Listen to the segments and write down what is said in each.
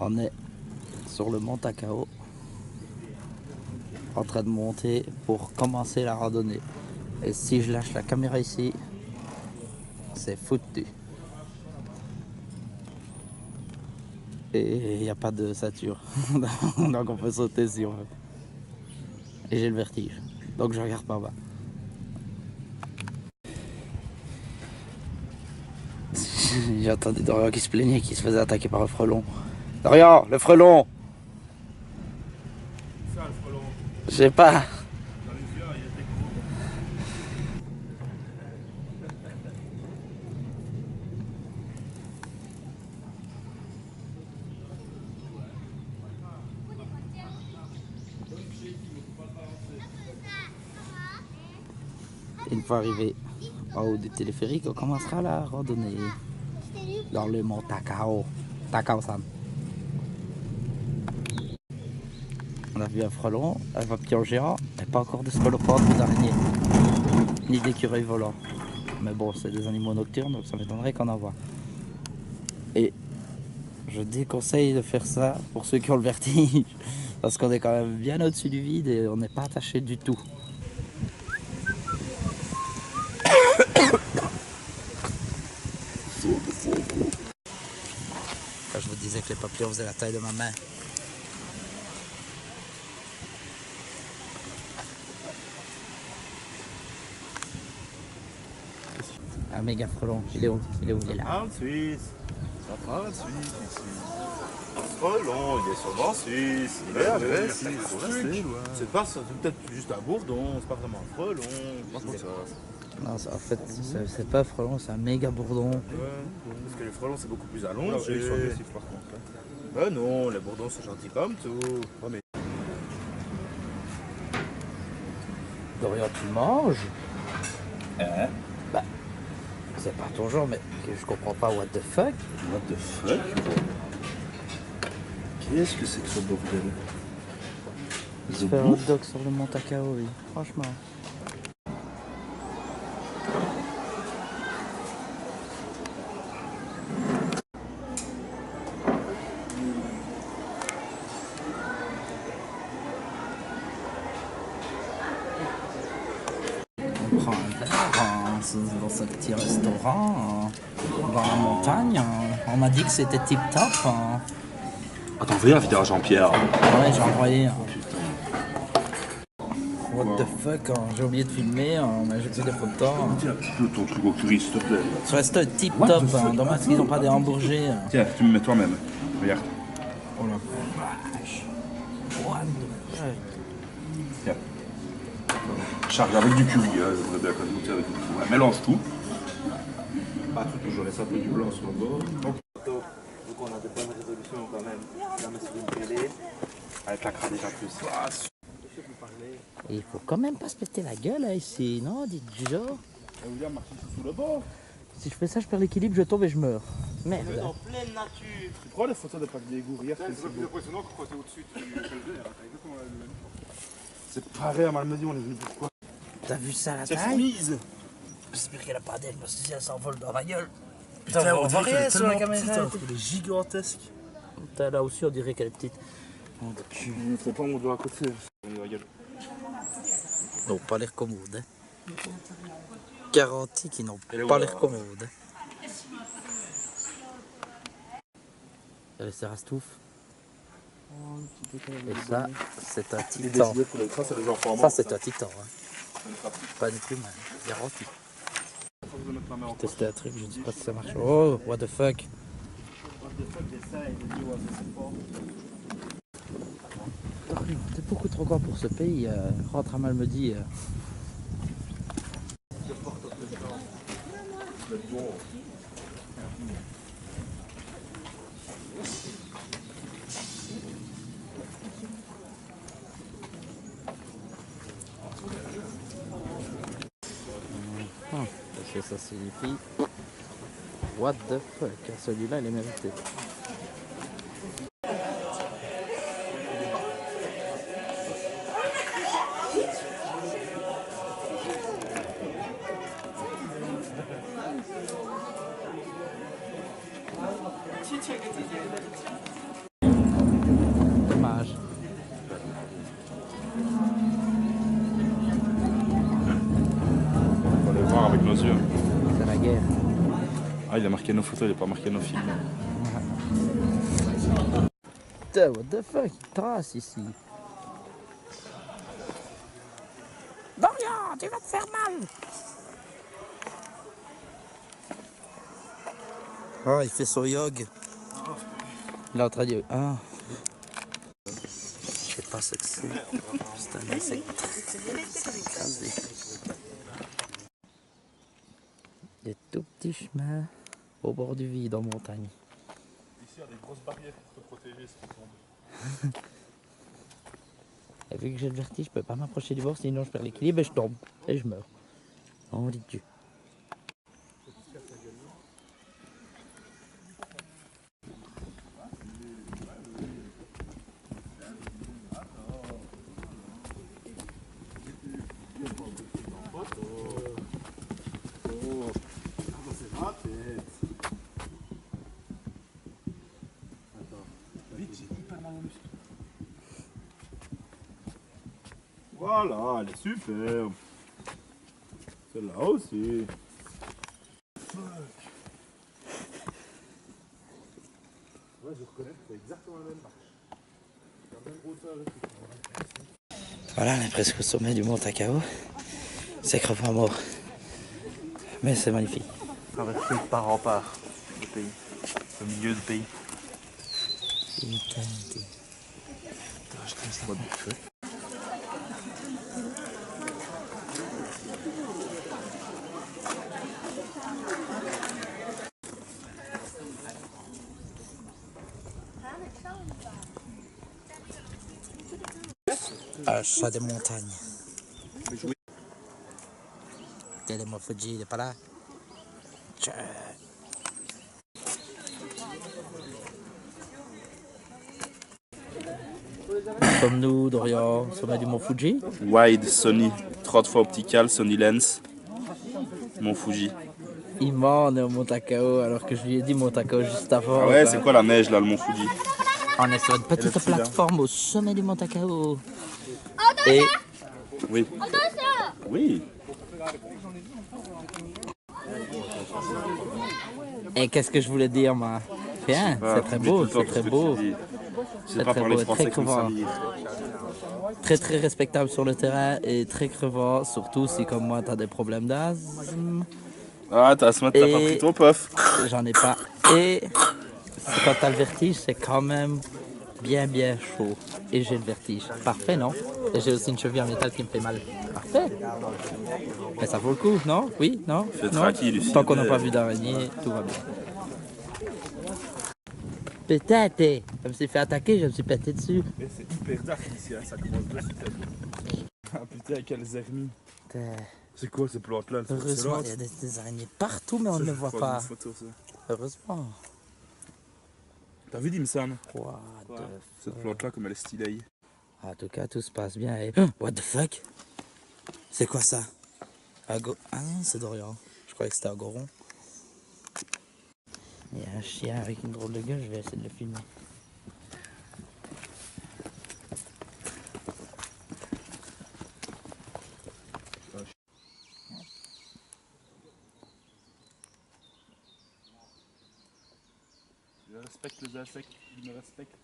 On est sur le mont Takao, en train de monter pour commencer la randonnée. Et si je lâche la caméra ici, c'est foutu. Et il n'y a pas de ceinture, donc on peut sauter si on veut. Et j'ai le vertige, donc je regarde par bas. J'ai entendu Dorian qui se plaignait, qui se faisait attaquer par le frelon. Dorian, le frelon! Ça, le frelon. Je sais pas. Dans les yeux, il était gros. Une fois arrivé en haut du téléphérique, on commencera la randonnée dans le mont Takao. Takao-san. On a vu un frelon, un papillon géant, et pas encore de scolopendre ou d'araignée, ni d'écureuil volant. Mais bon, c'est des animaux nocturnes, donc ça m'étonnerait qu'on en voit. Et je déconseille de faire ça pour ceux qui ont le vertige, parce qu'on est quand même bien au-dessus du vide et on n'est pas attaché du tout. Quand je vous disais que les papillons faisaient la taille de ma main. Un méga frelon, il est où? Il est où? Il est là. En Suisse. Ça part en Suisse ici. Frelon, il est sûrement en Suisse. Il est arrivé ici. C'est pas ça, c'est peut-être juste un bourdon, c'est pas vraiment un frelon. Non, en fait, c'est pas un frelon, c'est un méga bourdon. Ouais, parce que les frelons c'est beaucoup plus allongé. Ils sont agressifs par contre. Ben non, les bourdons sont gentils comme tout. Oh, mais... Dorian, tu manges? Hein? Bah, c'est pas ton genre, mais je comprends pas, what the fuck? What the fuck? Qu'est-ce que c'est que ce bordel? Se faire un hot dog sur le mont Takao, oui, franchement. On prend un verre dans ce petit restaurant, dans la montagne. On m'a dit que c'était tip top. Attends, envoyé la vidéo à Jean-Pierre. Ouais, j'ai envoyé. What the fuck, j'ai oublié de filmer, mais j'ai pris des photos. Dis un petit peu ton truc au curry, s'il te plaît. Ça reste tip top, dommage qu'ils n'ont pas des hamburgers. Tiens, tu me mets toi-même. Regarde. Oh la vache. What the fuck. Tiens. Charge avec du curry, hein, ça devrait bien goûter avec du curry. Ouais, mélange tout. Pas tout toujours, laisse un peu du blanc sur le bord. Donc on a de bonnes résolutions quand même. La mettre sur une télé. Avec la crâne déjà plus. Et il faut quand même pas se péter la gueule là, ici, non? Dites du genre. William marche ici sous le bord. Si je fais ça, je perds l'équilibre, je tombe et je meurs. Merde. En pleine nature. Tu prends les photos de Parc des Gourds, regarde. C'est plus impressionnant quand tu es au-dessus, tu fais le verre. C'est pareil à Malmedy, on est venu pourquoi? T'as vu ça la C'est taille? mise. J'espère qu'elle a pas d'aile parce que si elle s'envole dans ma gueule. Putain, on voit rien sur la caméra. Elle est gigantesque. Putain, là aussi, on dirait qu'elle est petite. Tu ne fais pas mon doigt à côté. Non, pas l'air commode. Hein. Garantie qu'ils n'ont pas l'air commode. Elle se rastouffe. Et ça, c'est un titan. Ça, c'est un titan. Hein. Pas du tout mal. Garantie. J'ai testé un truc, je ne sais pas si ça marche. Oh, what the fuck. T'es beaucoup trop grand pour ce pays. Rentre à Malmedy. Parce que ça signifie what the fuck. Celui-là, il est mérité. nos yeux. C'est la guerre. Ah, il a marqué nos photos, il n'a pas marqué nos films. Putain, what the fuck, il trace ici. Dorian, tu vas te faire mal. Ah, il fait son yoga. Il est en train de... Ah. Je sais pas ce que c'est. C'est un insecte. Écrasé. Des tout petits chemins au bord du vide en montagne. Ici, il y a des grosses barrières pour te protéger si tu tombes. Et vu que j'ai le vertige, je peux pas m'approcher du bord, sinon je perds l'équilibre et je tombe. Et je meurs. On dit Dieu. Voilà, elle est superbe. Celle-là aussi. Ouais, je reconnais que c'est exactement la même marche. La même hauteur et tout. Voilà, on est presque au sommet du mont Takao. C'est crevant mort. Mais c'est magnifique. Traversé par rempart le pays, au milieu du pays. Chat des montagnes. Regardez moi Fuji, il est pas là. Tchè. Sommes-nous, Dorian, au sommet du mont Fuji? Wide, Sony, 30 fois optical, Sony Lens, Mont Fuji. Il ment, on est au mont Takao, alors que je lui ai dit mont Takao juste avant. Ah ouais, c'est quoi la neige là, le Mont Fuji? On est sur une petite plateforme au sommet du mont Takao. Et Oui. Oui. Et qu'est-ce que je voulais dire, moi? Rien, c'est très beau, c'est très beau. Je sais pas parler français comme ça. Très très respectable sur le terrain et très crevant, surtout si comme moi t'as des problèmes d'asthme. Ah, t'as ce matin, t'as pas pris ton puff. J'en ai pas. Et quand t'as le vertige, c'est quand même bien chaud. Et j'ai le vertige. Parfait, non? Et j'ai aussi une cheville en métal qui me fait mal. Parfait. Mais ça vaut le coup, non? Oui, non? Fais Non? tranquille, Lucie. Tant qu'on n'a pas vu d'araignée, tout va bien. Peut-être, je me suis fait attaquer, je me suis pété dessus. Mais c'est hyper dark ici, hein, ça commence de suite. Ah putain, quelles hermies. C'est quoi ces plantes là? Heureusement, il y a des araignées partout, mais on ne les voit pas. Photo, ça. Heureusement. T'as vu Dimsan? What the Cette plante là, comme elle est stylée. En tout cas, tout se passe bien. Et... What the fuck? C'est quoi ça? Ah non, c'est Dorian. Je croyais que c'était un goron. Il y a un chien avec une drôle de gueule, je vais essayer de le filmer. Je respecte les insectes, ils me respectent.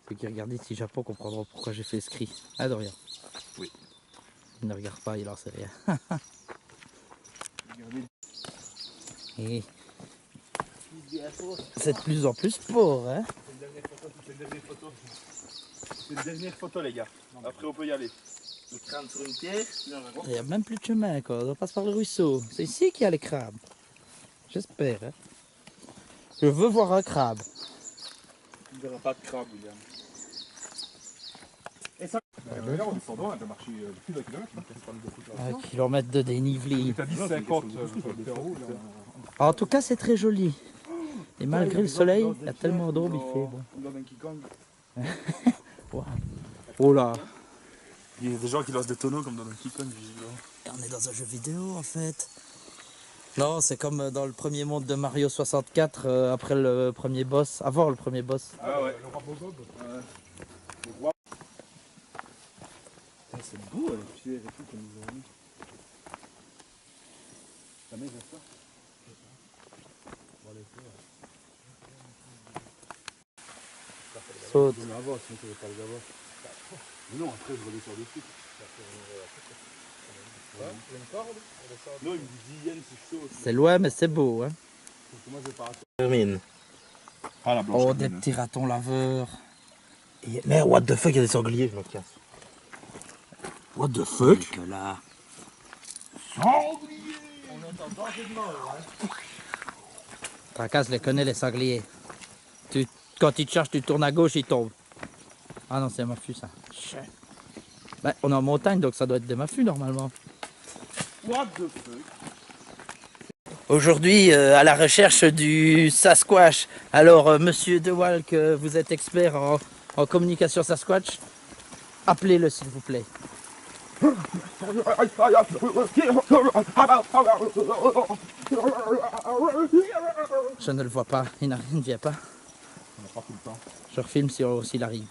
Ceux qui regardent ici Japon comprendront pourquoi j'ai fait ce cri. Ah Dorian. Oui. Il ne regarde pas, il en sait rien. Et c'est de plus en plus pauvre, hein? C'est une dernière photo, les gars. Après, on peut y aller. Le crâne sur une pierre. Il n'y a même plus de chemin, quoi. On passe par le ruisseau. C'est ici qu'il y a les crabes. J'espère, hein? Je veux voir un crabe. Il n'y aura pas de crabe, William. Et ça... Là, en descendant, on a marché plus d'un kilomètre. 1 kilomètre de dénivelé. T'as dit 50 En tout cas, c'est très joli. Et malgré le soleil, il y a tellement d'ombre, il fait bon. Wow. Oh là. Il y a des gens qui lancent des tonneaux comme dans Donkey Kong, visiblement. On est dans un jeu vidéo en fait. Non, c'est comme dans le premier monde de Mario 64, après le premier boss, avant le premier boss. Ah ouais. c'est beau, les pierres et tout comme ils ont mis. Ta mère reste là. On va aller faire. Saute. On va avoir, sinon tu veux pas le avoir. Mais non, après je redescends dessus. Non, il me dit Yen, c'est chaud. C'est loin, mais c'est beau. Hein. Moi, je vais pas Termine. Ah, la blanche. Oh, des petits ratons laveurs. Mais what the fuck, il y a des sangliers, je me casse. What the fuck? Que là. Tracas les connaît, les sangliers. Quand ils te cherchent, tu tournes à gauche, ils tombent. Ah non, c'est un maffut ça. Ben, on est en montagne, donc ça doit être des maffus normalement. What the fuck? Aujourd'hui, à la recherche du Sasquatch. Alors, monsieur De Walk, vous êtes expert en communication Sasquatch. Appelez-le s'il vous plaît. Je ne le vois pas, il ne vient pas. On n'a pas tout le temps. Je refilme s'il arrive.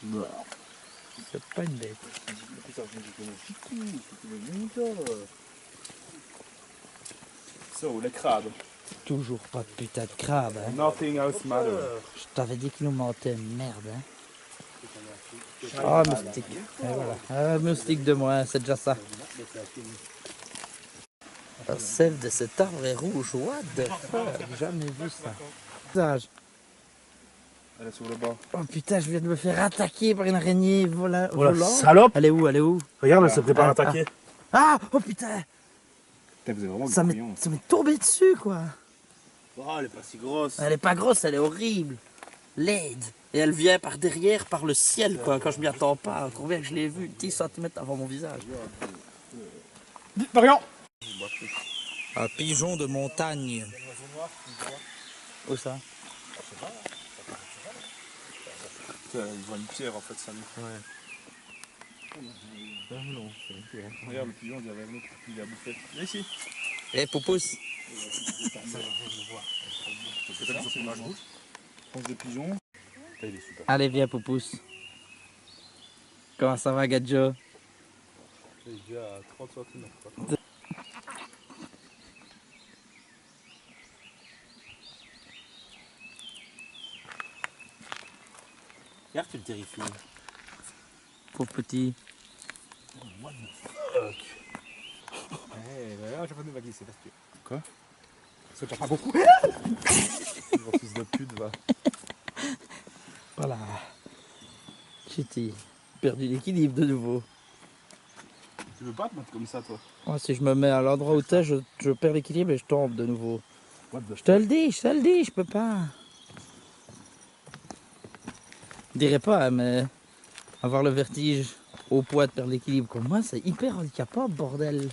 Non. C'est pas une bête. So, les crabes. Toujours pas de putain de crabe. Hein. Nothing else matters. Je t'avais dit qu'il nous mentait, merde. Hein. Ah, moustique. Et voilà. Ah, moustique de moins, c'est déjà ça. La sève de cet arbre est rouge. What the fuck? J'ai jamais vu ça. Visage. Elle est sur le bas. Oh putain, je viens de me faire attaquer par une araignée volante. Salope! Elle est où? Elle est où? Regarde, elle se prépare à attaquer. Ah! Oh putain! Putain, vous avez vraiment Ça m'est tombé dessus, quoi. Oh, elle est pas si grosse. Elle est pas grosse, elle est horrible. Laide. Et elle vient par derrière, par le ciel, quoi, quand je m'y attends pas. Combien que je l'ai vu 10 cm avant mon visage. Marion! Un pigeon de montagne. Où ça? Il voit une pierre en fait, ça nous. Ouais. Regarde le pigeon, il y avait un autre qui l'a bouffé. Viens ici. Eh, Poupousse. C'est comme ça, c'est l'image rouge. Pense de pigeon. Il est super. Allez, viens, Poupousse. Comment ça va, Gadjo? Il est déjà à 30 cm. Regarde, tu le terrifies. Pauvre petit. What the fuck? Eh, là, j'ai pas de glisser parce que. Quoi? Parce que t'as pas beaucoup. Gros fils de pute, va. Voilà. J'ai perdu l'équilibre de nouveau. Tu veux pas te mettre comme ça, toi? Moi, si je me mets à l'endroit où t'es, je perds l'équilibre et je tombe de nouveau. What the Je te le dis, je peux pas. Je dirais pas, mais avoir le vertige au poids de perdre l'équilibre comme moi, c'est hyper handicapant, bordel.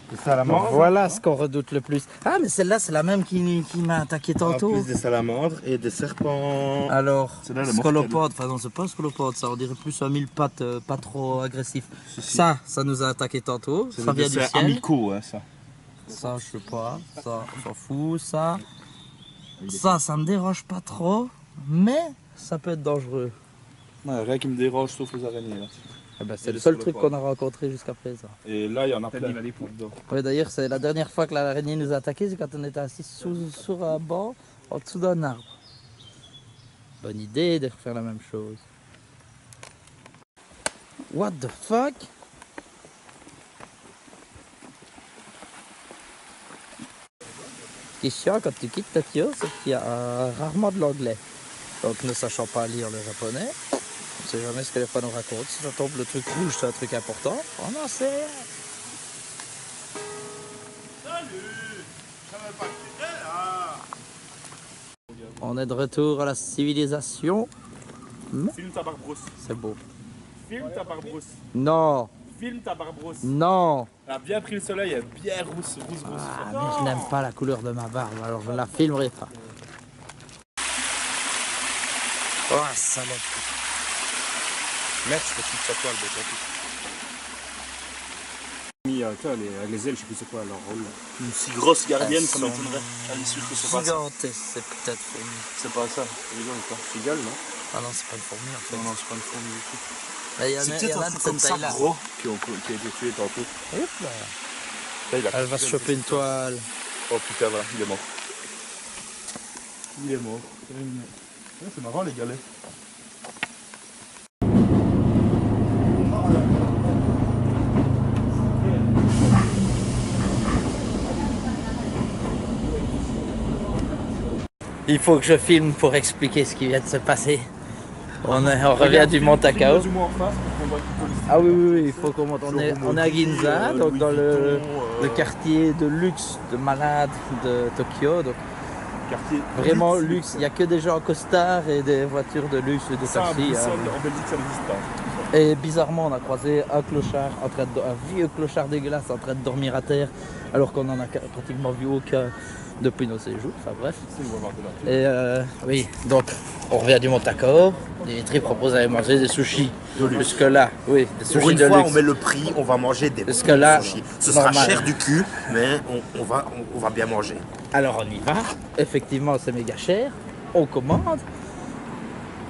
Des salamandres. Voilà ce qu'on redoute le plus. Ah, mais celle-là, c'est la même qui m'a attaqué tantôt. Plus des salamandres et des serpents. Alors, Celle-là, elle est scolopode, enfin non, c'est pas un scolopode, ça, on dirait plus un mille pattes, pas trop agressif. Ça nous a attaqué tantôt, ça vient du ciel. C'est amicaux, hein, ça. Ça, je sais pas, ça, on s'en fout, ça me dérange pas trop, mais ça peut être dangereux. Ouais, rien qui me dérange sauf les araignées là. Eh ben, c'est Et le les seul truc scolopades. qu'on a rencontré jusqu'à présent. Et là, il y en a plein. Il va aller pour dedans. Ouais, d'ailleurs, c'est la dernière fois que l'araignée nous a attaqué, c'est quand on était assis sur un banc, en dessous d'un arbre. Bonne idée de refaire la même chose. What the fuck? Ce qui est chiant quand tu quittes Tokyo, c'est qu'il y a rarement de l'anglais. Donc ne sachant pas lire le japonais, on ne sait jamais ce que les fois nous racontent. Si ça tombe le truc rouge, c'est un truc important, on en sait. On est de retour à la civilisation. Filme ta barbrousse. C'est beau. Filme ta barbrousse. Non, Filme ta barbrousse. non. Elle a bien pris le soleil, elle est bien rousse. Ah, mais je n'aime pas la couleur de ma barbe, alors je ne la filmerai pas. Oh, salope. Merde, je fais tout ça toi le Les ailes, je sais plus c'est quoi leur rôle. Une si grosse gardienne, ça Elles sont m'étonnerait. Elle est sûre que c'est pas ça. Gigantesque, c'est peut-être fourmi. C'est pas ça. Tu rigoles ou quoi? Cigale, non? Ah non, c'est pas une fourmi en fait. Non, non, c'est pas une fourmi du tout. Mais il y en C'est a, il y peut-être en a un de truc cette comme ça taille-là. gros. Qui a été tué tantôt. Hop là. Là, il a Elle va se choper une toile. Oh putain, voilà, il est mort. Il est mort. Ouais, c'est marrant les galets. Il faut que je filme pour expliquer ce qui vient de se passer. On revient du Mont Takao. Du moins en face pour qu'on voit tout le Ah oui, il faut qu'on monte. On est à Ginza, donc dans le quartier de luxe, de malade de Tokyo. Donc quartier. vraiment luxe, il n'y a que des gens en costard et des voitures de luxe et des Ça, à taxis. Bruxelles, hein. en Belgique, ça n'existe pas. Et bizarrement, on a croisé un clochard, un vieux clochard dégueulasse en train de dormir à terre, alors qu'on en a pratiquement vu aucun depuis nos séjours. Enfin bref. C'est où avoir de la Et oui, donc on revient du Mont Takao. Dimitri propose d'aller manger des sushis. Jusque là, oui, des Pour sushis une de fois, luxe. on met le prix, on va manger des Parce que là, sushis. Ce sera normal. cher du cul, mais on va bien manger. Alors on y va. Effectivement, c'est méga cher. On commande.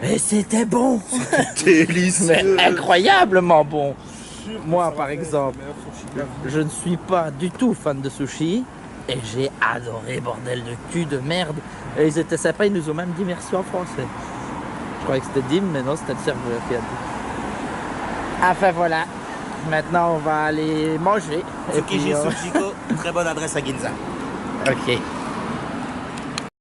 Et c'était bon. Mais incroyablement bon. Moi, par exemple, je ne suis pas du tout fan de sushi. Et j'ai adoré, bordel de cul, de merde. Et ils étaient sympas, ils nous ont même dit merci en français. Je croyais que c'était Dim, mais non, c'était le serveur qui a dit. Enfin voilà. Maintenant, on va aller manger. Et puis, Tsukiji Sushiko, très bonne adresse à Ginza. Ok.